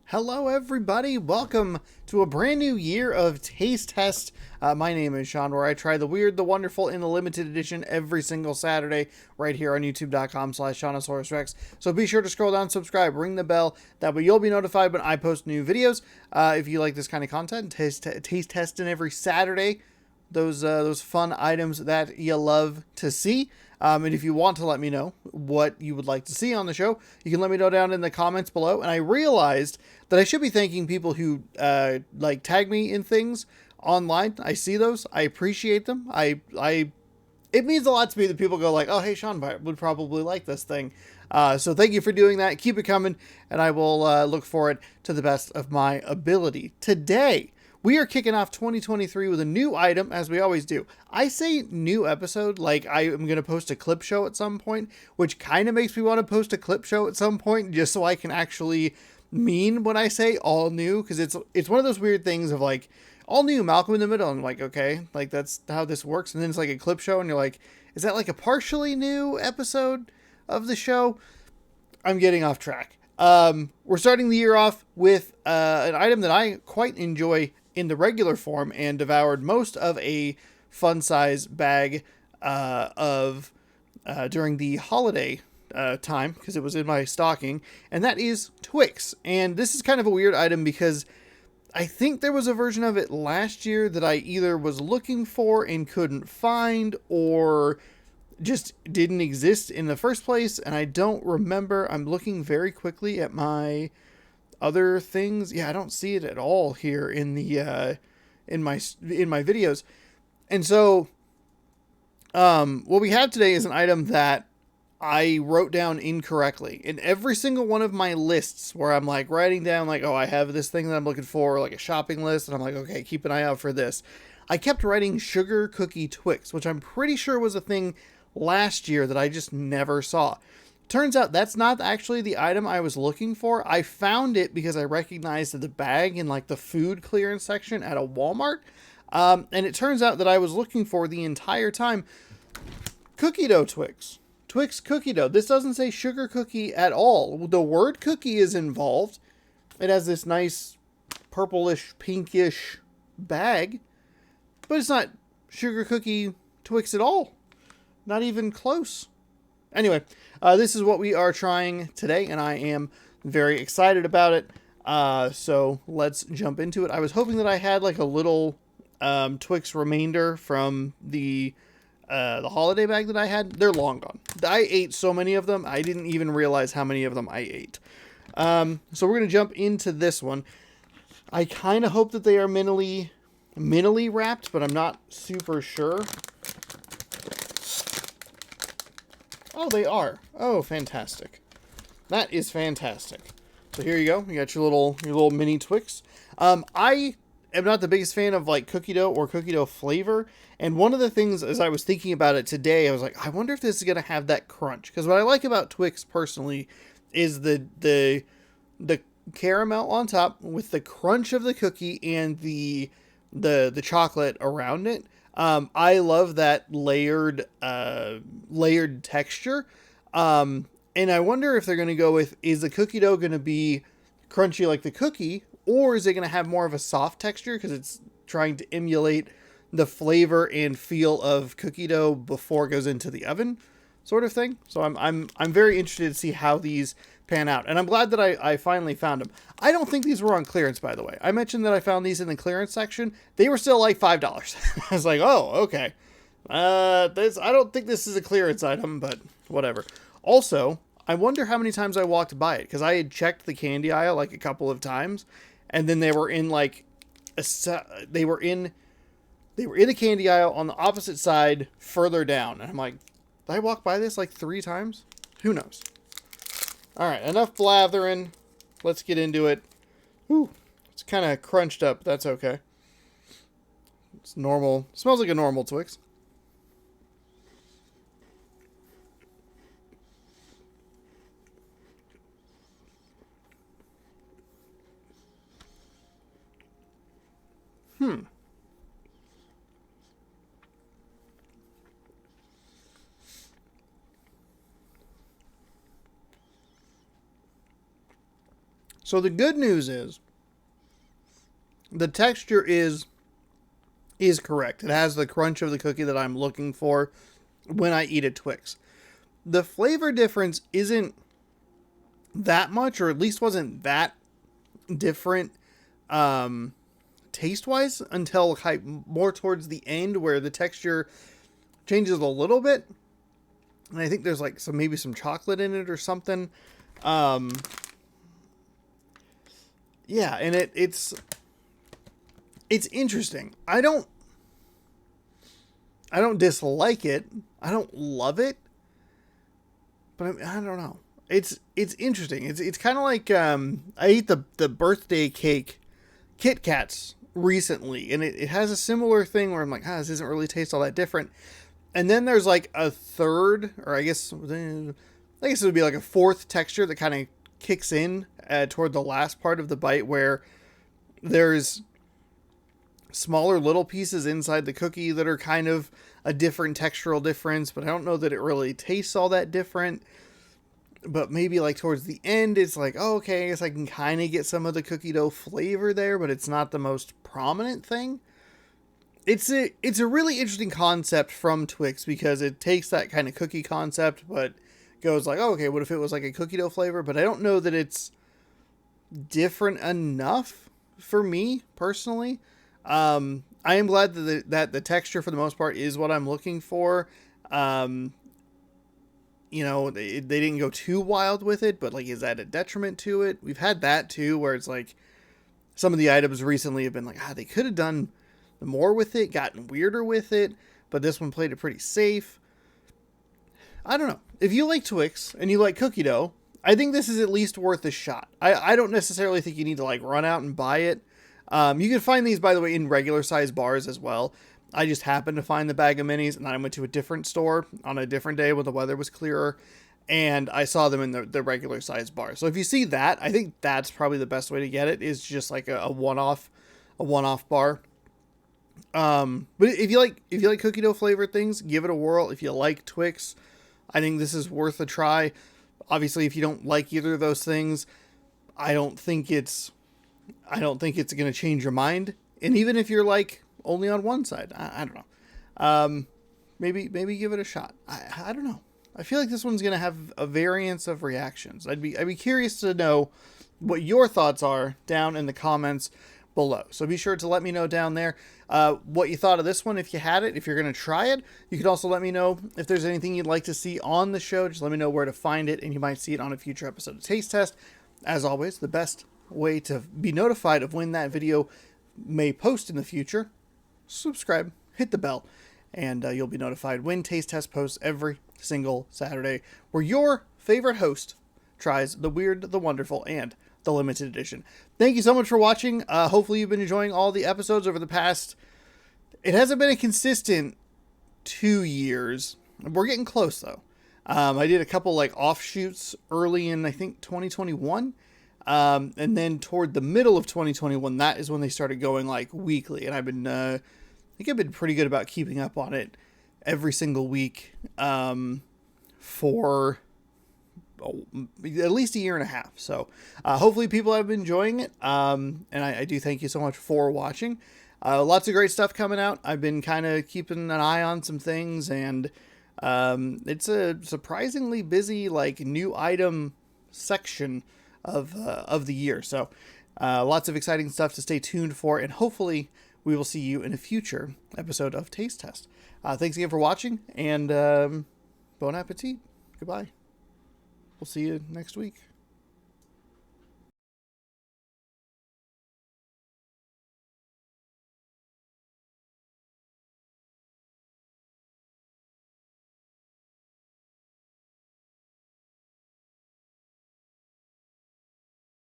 Hello, everybody. Welcome to a brand new year of Taste Test. My name is Sean, where I try the weird, the wonderful, and the limited edition every single Saturday right here on youtube.com/Shaunosaurus So be sure to scroll down, subscribe, ring the bell. That way you'll be notified when I post new videos. If you like this kind of content, taste testing every Saturday. Those fun items that you love to see. And if you want to let me know what you would like to see on the show, you can let me know down in the comments below. And I realized that I should be thanking people who tag me in things online. I see those. I appreciate them. It means a lot to me that people go like, "Oh, hey, Sean would probably like this thing." So thank you for doing that. Keep it coming, and I will look for it to the best of my ability. Today, we are kicking off 2023 with a new item, as we always do. I say new episode, like I am going to post a clip show at some point, which kind of makes me want to post a clip show at some point, just so I can actually mean when I say all new, because it's one of those weird things of like, all new, Malcolm in the Middle. I'm like, okay, like that's how this works. And then it's like a clip show, and you're like, is that like a partially new episode of the show? I'm getting off track. We're starting the year off with an item that I quite enjoy in the regular form and devoured most of a fun size bag of during the holiday time, because it was in my stocking, and that is Twix. And this is kind of a weird item because I think there was a version of it last year that I either was looking for and couldn't find, or just didn't exist in the first place, and I don't remember. I'm looking very quickly at my other things. Yeah, I don't see it at all here in the in my videos. And so what we have today is an item that I wrote down incorrectly in every single one of my lists, where I'm like writing down like, oh, I have this thing that I'm looking for, like a shopping list, and I'm like, okay, keep an eye out for this. I kept writing sugar cookie Twix, which I'm pretty sure was a thing last year that I just never saw. Turns out that's not actually the item I was looking for. I found it because I recognized the bag in like the food clearance section at a Walmart. And it turns out that I was looking for the entire time cookie dough Twix. Twix cookie dough. This doesn't say sugar cookie at all. The word cookie is involved. It has this nice purplish, pinkish bag, but it's not sugar cookie Twix at all. Not even close. Anyway, this is what we are trying today, and I am very excited about it. So let's jump into it. I was hoping that I had like a little Twix remainder from the holiday bag that I had. They're long gone. I ate so many of them, I didn't even realize how many of them I ate. So we're going to jump into this one. I kind of hope that they are minimally wrapped, but I'm not super sure. Oh, they are. Oh, fantastic. That is fantastic. So here you go. You got your little mini Twix. I am not the biggest fan of like cookie dough or cookie dough flavor. And one of the things, as I was thinking about it today, I was like, I wonder if this is going to have that crunch. Because what I like about Twix personally is the caramel on top with the crunch of the cookie and the chocolate around it. I love that layered texture. And I wonder if they're going to go with, is the cookie dough going to be crunchy like the cookie, or is it going to have more of a soft texture because it's trying to emulate the flavor and feel of cookie dough before it goes into the oven, sort of thing. So I'm very interested to see how these pan out, and I'm glad that I finally found them. I don't think these were on clearance, by the way. I mentioned that I found these in the clearance section. They were still like $5. I was like, oh, okay. I don't think this is a clearance item, but whatever. Also, I wonder how many times I walked by it, because I had checked the candy aisle like a couple of times, and then they were in like they were in the candy aisle on the opposite side further down, and I'm like, did I walk by this like 3 times? Who knows? All right, enough blathering. Let's get into it. Ooh, it's kind of crunched up. That's okay. It's normal. It smells like a normal Twix. So the good news is the texture is correct. It has the crunch of the cookie that I'm looking for when I eat a Twix. The flavor difference isn't that much, or at least wasn't that different taste-wise until more towards the end, where the texture changes a little bit. And I think there's like maybe some chocolate in it or something. Yeah, and it's interesting. I don't dislike it. I don't love it. But I don't know. It's interesting. It's kind of like I ate the birthday cake Kit Kats recently, and it has a similar thing where I'm like, this doesn't really taste all that different. And then there's like a third, or I guess it would be like a fourth texture that kind of kicks in toward the last part of the bite, where there's smaller little pieces inside the cookie that are kind of a different textural difference, but I don't know that it really tastes all that different. But maybe like towards the end, it's like, oh, okay, I guess I can kind of get some of the cookie dough flavor there, but it's not the most prominent thing. It's a really interesting concept from Twix, because it takes that kind of cookie concept, but goes like, oh, okay, what if it was like a cookie dough flavor? But I don't know that it's different enough for me personally. I am glad that the texture for the most part is what I'm looking for. They didn't go too wild with it, but like, is that a detriment to it? We've had that too, where it's like some of the items recently have been like, they could have done more with it, gotten weirder with it, but this one played it pretty safe. I don't know. If you like Twix and you like cookie dough, I think this is at least worth a shot. I don't necessarily think you need to like run out and buy it. You can find these, by the way, in regular size bars as well. I just happened to find the bag of minis, and then I went to a different store on a different day when the weather was clearer, and I saw them in the regular size bar. So if you see that, I think that's probably the best way to get it, is just like a one-off bar. But if you like cookie dough flavored things, give it a whirl. If you like Twix, I think this is worth a try. Obviously, if you don't like either of those things, I don't think it's going to change your mind. And even if you're like only on one side, I don't know. Maybe give it a shot. I don't know. I feel like this one's going to have a variance of reactions. I'd be curious to know what your thoughts are down in the comments below. So be sure to let me know down there what you thought of this one, if you had it, if you're going to try it. You could also let me know if there's anything you'd like to see on the show. Just let me know where to find it, and you might see it on a future episode of Taste Test. As always, the best way to be notified of when that video may post in the future, subscribe, hit the bell, and you'll be notified when Taste Test posts every single Saturday, where your favorite host tries the weird, the wonderful, and the limited edition. Thank you so much for watching. Hopefully you've been enjoying all the episodes over the past... It hasn't been a consistent 2 years. We're getting close, though. I did a couple like offshoots early in, I think, 2021. And then toward the middle of 2021, that is when they started going like weekly. And I've been, I think I've been pretty good about keeping up on it every single week for at least a year and a half. So hopefully people have been enjoying it. And I do thank you so much for watching. Lots of great stuff coming out. I've been kind of keeping an eye on some things, and it's a surprisingly busy like new item section of the year. So lots of exciting stuff to stay tuned for, and hopefully we will see you in a future episode of Taste Test. Thanks again for watching, and bon appetit. Goodbye. We'll see you next week.